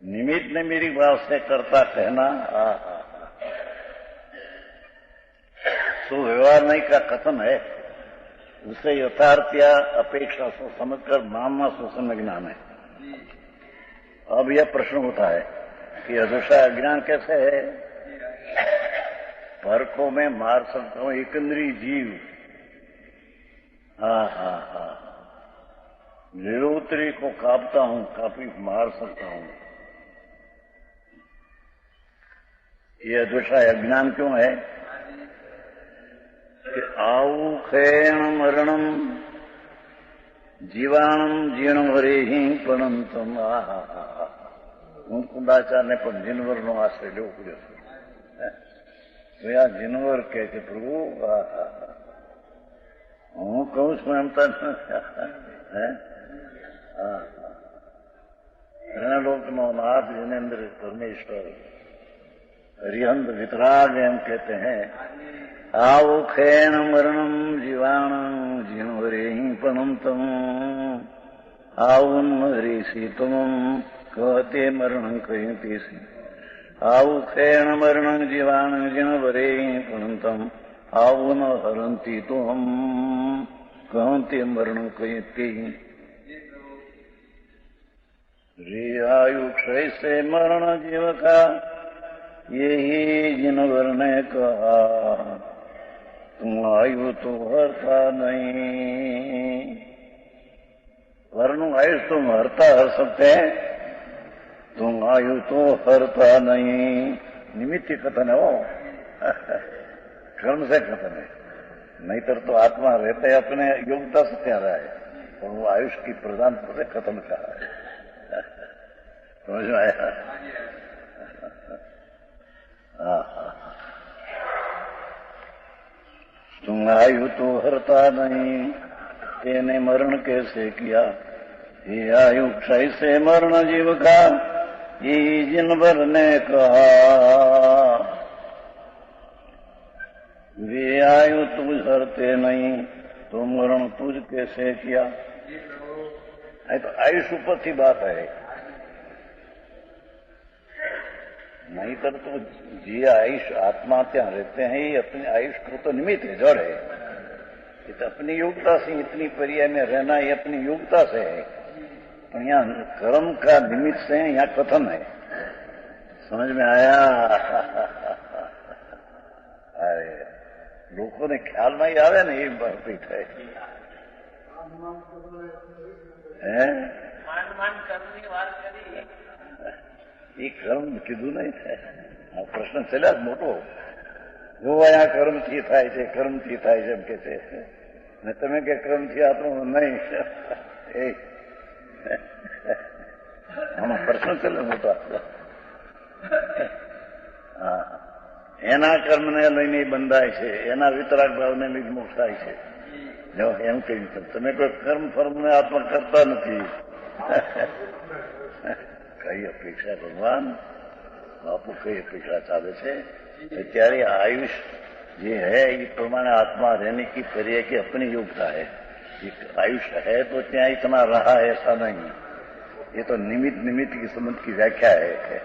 निमित्त ने मेरी भाव से करता कहना तो व्यवहार नहीं का कथन है. उसे यथार्थ या अपेक्षा से समझकर मानना शोषण ज्ञान है. अब यह प्रश्न होता है कि अदृश्य अज्ञान कैसे है? पर को मैं मार सकता हूं, एकंदरी जीव. निरोत्री को कापता हूं, कापी मार सकता हूं. ये अदृश्य अज्ञान क्यों है? कि आउखेण मरणम जीवाणम जीर्ण वरे ही परंतम. હું કુંડાચારને પણ જીનવરનો આશ્રય લેવો પડ્યો છે. આ જીનવર કહે છે પ્રભુ હું કહું છું એમ તો लोकनो नाथ जिनेन्द्र परमेश्वर हरिहंत वितराग एम कहते हैं. आउखेण मरणम जीवाणम जीणवरे ही पणंतम आउन हरीसी तुम कहते मरण कहते सी. आउखेण मरण जीवाण जीणवरे ही पणंतम आउन हरंती तुम कहते मरण कहते. रे आयु क्षय से मरण जीव का यही जिनवर ने कहा तुम आयु तो हरता नहीं. वरनु आयु तुम हरता हर सकते हैं, तुम आयु तो हरता नहीं. निमित्त कथन है वो, कर्म से कथन है. नहींतर तो आत्मा रहते अपने योग्यता से क्या रहा है, और वो आयुष की प्रधानता से खत्म कहा है। समझ में आया? तुम आयु तो हरता नहीं, तेने मरण कैसे किया? ये आयु क्षय से मरण जीव का, ये जिन भर ने कहा। वे आयु तुझ हरते नहीं, तो मरण तुझ कैसे किया? तो आयुष ऊपर की बात है, नहीं तो जी आयुष आत्मा त्या रहते हैं, ये अपने आयुष को तो निमित्त है, जड़ है। ये तो अपनी योग्यता से इतनी पर्याय में रहना, ये अपनी योग्यता से है। तो यहाँ कर्म का निमित्त से यहाँ कथन है। समझ में आया? अरे लोगों ने ख्याल नहीं आवे ने ये पीठ है। એ કર્મ કીધું નહીં થાય, આ પ્રશ્ન ચલ્યા જ મોટો. જો આ કર્મથી થાય છે, કર્મથી થાય છે એમ કે છે, ને તમે કે કર્મથી આપણું નહીં, એ આમાં પ્રશ્ન ચલે મોટો. હા, એના કર્મને લઈને બંધાય છે, એના વિતરાગ ભાવને લીધે મોક્ષ થાય છે. જો એમ કહ્યું તમે કોઈ કર્મ ફર્મને આત્મા કરતા નથી. કઈ અપેક્ષા ભગવાન બાપુ કઈ અપેક્ષા ચાલે છે? ત્યારે आयुष ये है, ये प्रमाण आत्मा रहने की पर्याय की अपनी योग्यता है। आयुष है तो क्या इतना रहा है ऐसा नहीं, ये तो निमित्त निमित्त की संबंध की व्याख्या है।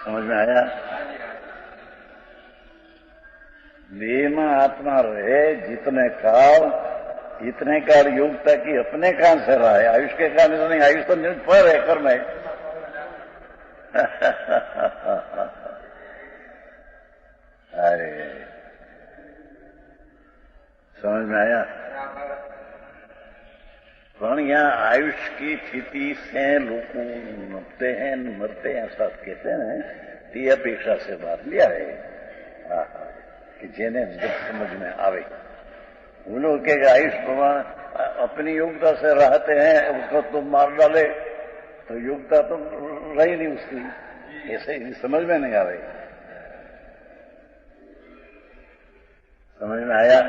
समझ में आया? देह में आत्मा रहे जितने काल, इतने काल योग्यता की अपने काल से रहा है, आयुष के काल में नहीं। आयुष तो निमित्त पर है, कर्म है। अरे समझ में आया? पर यहाँ आयुष की स्थिति से लोग नपते हैं, मरते हैं, ऐसा कहते हैं। ये अपेक्षा से बात लिया है कि जिन्हें समझ में आवे। वो लोग कहेगा आयुष प्रमाण अपनी योग्यता से रहते हैं, उसको तुम मार डाले तो योग्यता तो रही नहीं उसकी, ऐसे समझ में नहीं आवे। समझ में आया?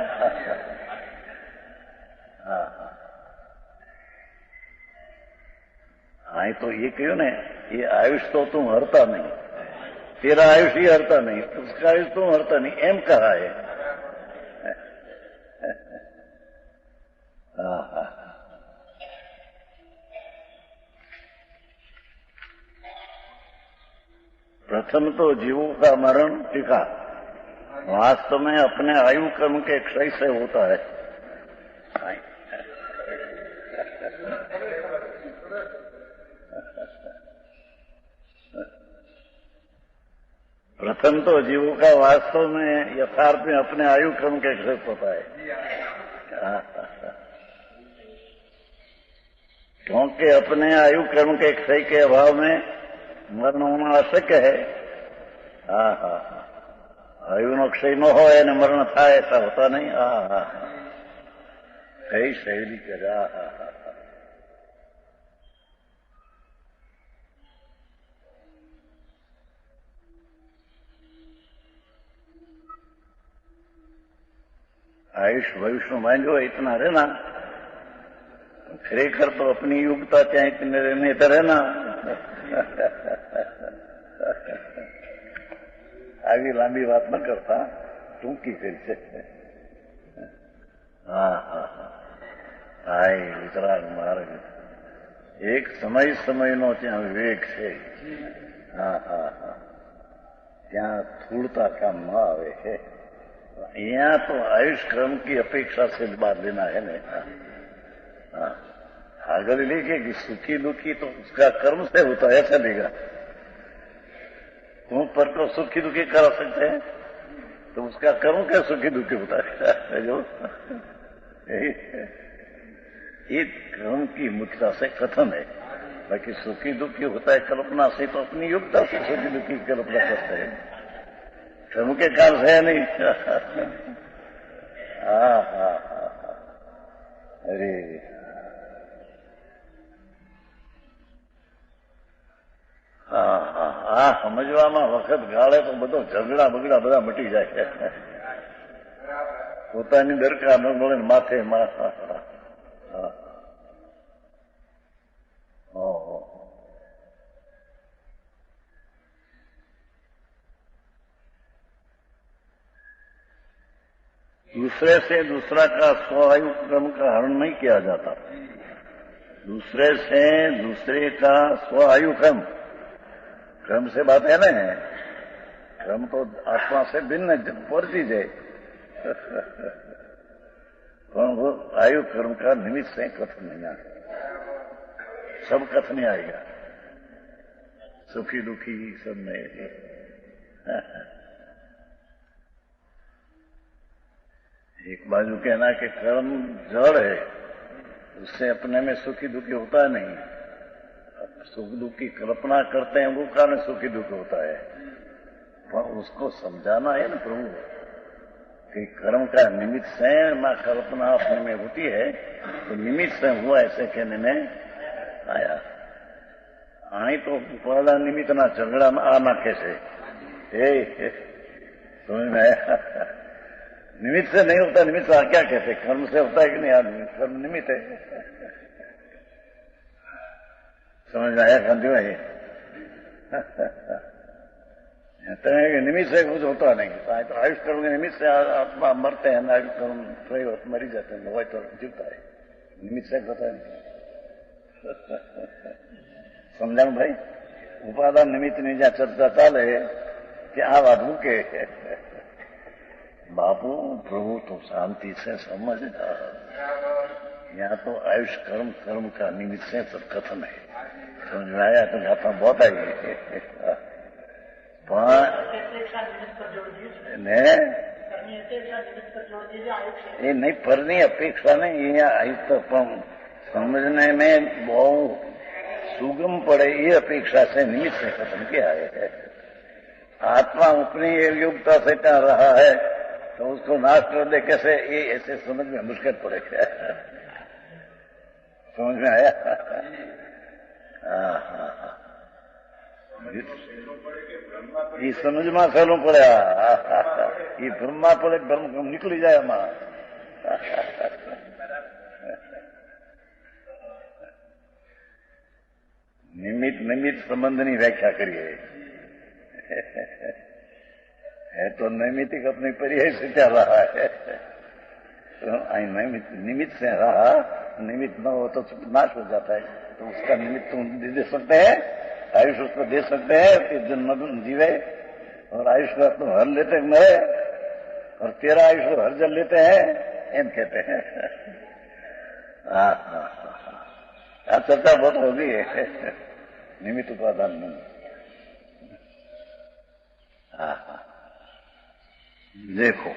हाँ, तो ये क्यों ने, ये आयुष तो तुम हरता नहीं, तेरा आयुष ही हरता नहीं, उसका आयुष तुम हरता नहीं, एम कहा है। प्रथम तो जीवों का मरण टीका वास्तव में अपने आयु कर्म के क्षय से होता है। प्रथम तो जीवों का वास्तव में यथार्थ में अपने आयु कर्म के क्षय होता है, क्योंकि अपने आयु कर्म के क्षय के अभाव में मरण होना अशक्य है। आयु नो क्षय न हो ने मरण था, ऐसा होता नहीं। कई शैली करा। आयुष भविष्य मांझो इतना रहना, खरेखर तो अपनी योग्यता चाहे इतने रहने तो रहना। आगे लांबी बात न करता, टूंकी कर से। आए वितराग मार्ग एक समय समय नो त्या विवेक है। त्या थूड़ता काम न आवे है। यहाँ तो आयुष क्रम की अपेक्षा से बात लेना है ने। अगर लेके कि सुखी दुखी तो उसका कर्म से होता है, ऐसा लेगा। तुम पर को सुखी दुखी करा सकते हैं तो उसका कर्म क्या सुखी दुखी होता है? जो ये कर्म की मुख्यता से कथन है। बाकी सुखी दुखी होता है कल्पना से, तो अपनी योग्यता से सुखी दुखी कल्पना करते हैं, कर्म के कारण है नहीं। હા હા હા હા અરે હા હા આ સમજવામાં વખત ગાળે તો બધો ઝઘડા બગડા બધા મટી જાય. પોતાની દરકાર ન મળે ને માથે दूसरे से दूसरा का स्वायु क्रम का हरण नहीं किया जाता. दूसरे से दूसरे का स्वायु क्रम क्रम से बात है ना. क्रम तो आत्मा से भिन्न परिचय है. वो आयु कर्म का निमित्त से कथन नहीं आएगा. सब कथन नहीं आएगा. सुखी दुखी सब में एक बाजू कहना कि कर्म जड़ है, उससे अपने में सुखी दुखी होता नहीं. सुख दुख की कल्पना करते हैं वो कारण सुखी दुख होता है. पर उसको समझाना है ना प्रभु कि कर्म का निमित्त से मां कल्पना अपने में होती है तो निमित्त से हुआ ऐसे कहने में आया. आई तो पहला निमित्त ना झगड़ा में आ ना कैसे समझ में आया. निमित्त से नहीं होता. निमित्त से क्या कहते कर्म से होता है कि नहीं आदमी. कर्म निमित्त है. समझ में आया गांधी भाई. निमित्त से कुछ होता नहीं. तो आयुष कर्म के निमित्त से आत्मा मरते हैं. आयुष कर्म सही होते मरी जाते हैं. वही तो जीवता है. निमित्त से होता है. समझा भाई. उपादान निमित्त ની જ્યાં ચર્ચા ચાલે કે આ વાત મૂકે बापू प्रभु तो शांति से समझना. यहाँ तो आयुष कर्म कर्म का निमित्त से सब कथन है. समझ में आया तो गाथा बहुत आई ये नहीं पરની अपेक्षा नहीं. यहाँ आयुष तो समझने में बहुत सुगम पड़े ये अपेक्षा से निमित्त से कथन किया है. आत्मा अपनी योग्यता से क्या रहा है तो उसको नाश कर दे कैसे ये ऐसे समझ में मुश्किल पड़ेगा. समझ में आया. ये समझ में सहेलो पड़े. ये ब्रह्मा पड़े ब्रह्म निकली जाए आમાં. निमित्त निमित्त संबंधनी व्याख्या करिए है तो नैमित्तिक अपने पर्याय से क्या रहा है. तो निमित्त से रहा. निमित्त न हो तो नाश हो जाता है. तो उसका निमित्त तुम दे सकते हैं. आयुष उसको दे सकते हैं कि जन्म जीवे और आयुष का तुम हर लेते मरे और तेरा आयुष को हर जल लेते हैं एम कहते हैं. चर्चा बहुत होगी निमित्त उपादान नहीं. देखो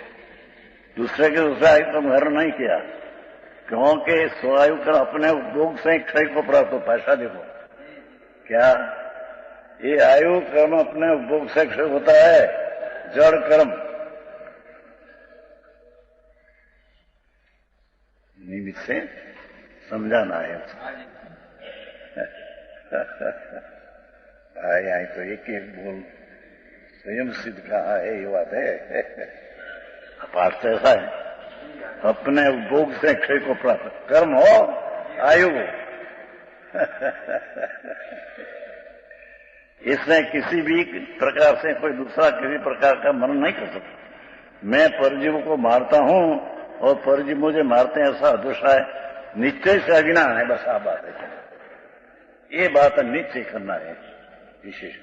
दूसरे के दूसरा आयुक्रम हरण नहीं किया क्योंकि स्वायुक्रम अपने उपभोग से क्षय को प्राप्त हो. पैसा देखो क्या ये आयु कर्म अपने उपभोग से क्षय होता है. जड़ कर्म निमित्त से समझाना है. आई तो एक एक बोल स्वयं सिद्ध कहा है ये बात है. पाठ तो ऐसा है अपने उपभोग से क्षय को प्राप्त कर्म हो आयु. इसमें किसी भी प्रकार से कोई दूसरा किसी प्रकार का मन नहीं कर सकता. मैं परजीव को मारता हूं और परजीव मुझे मारते हैं ऐसा अदोषा है. निश्चय से अज्ञान है. बस आ बात है. ये बात निश्चय करना है विशेष.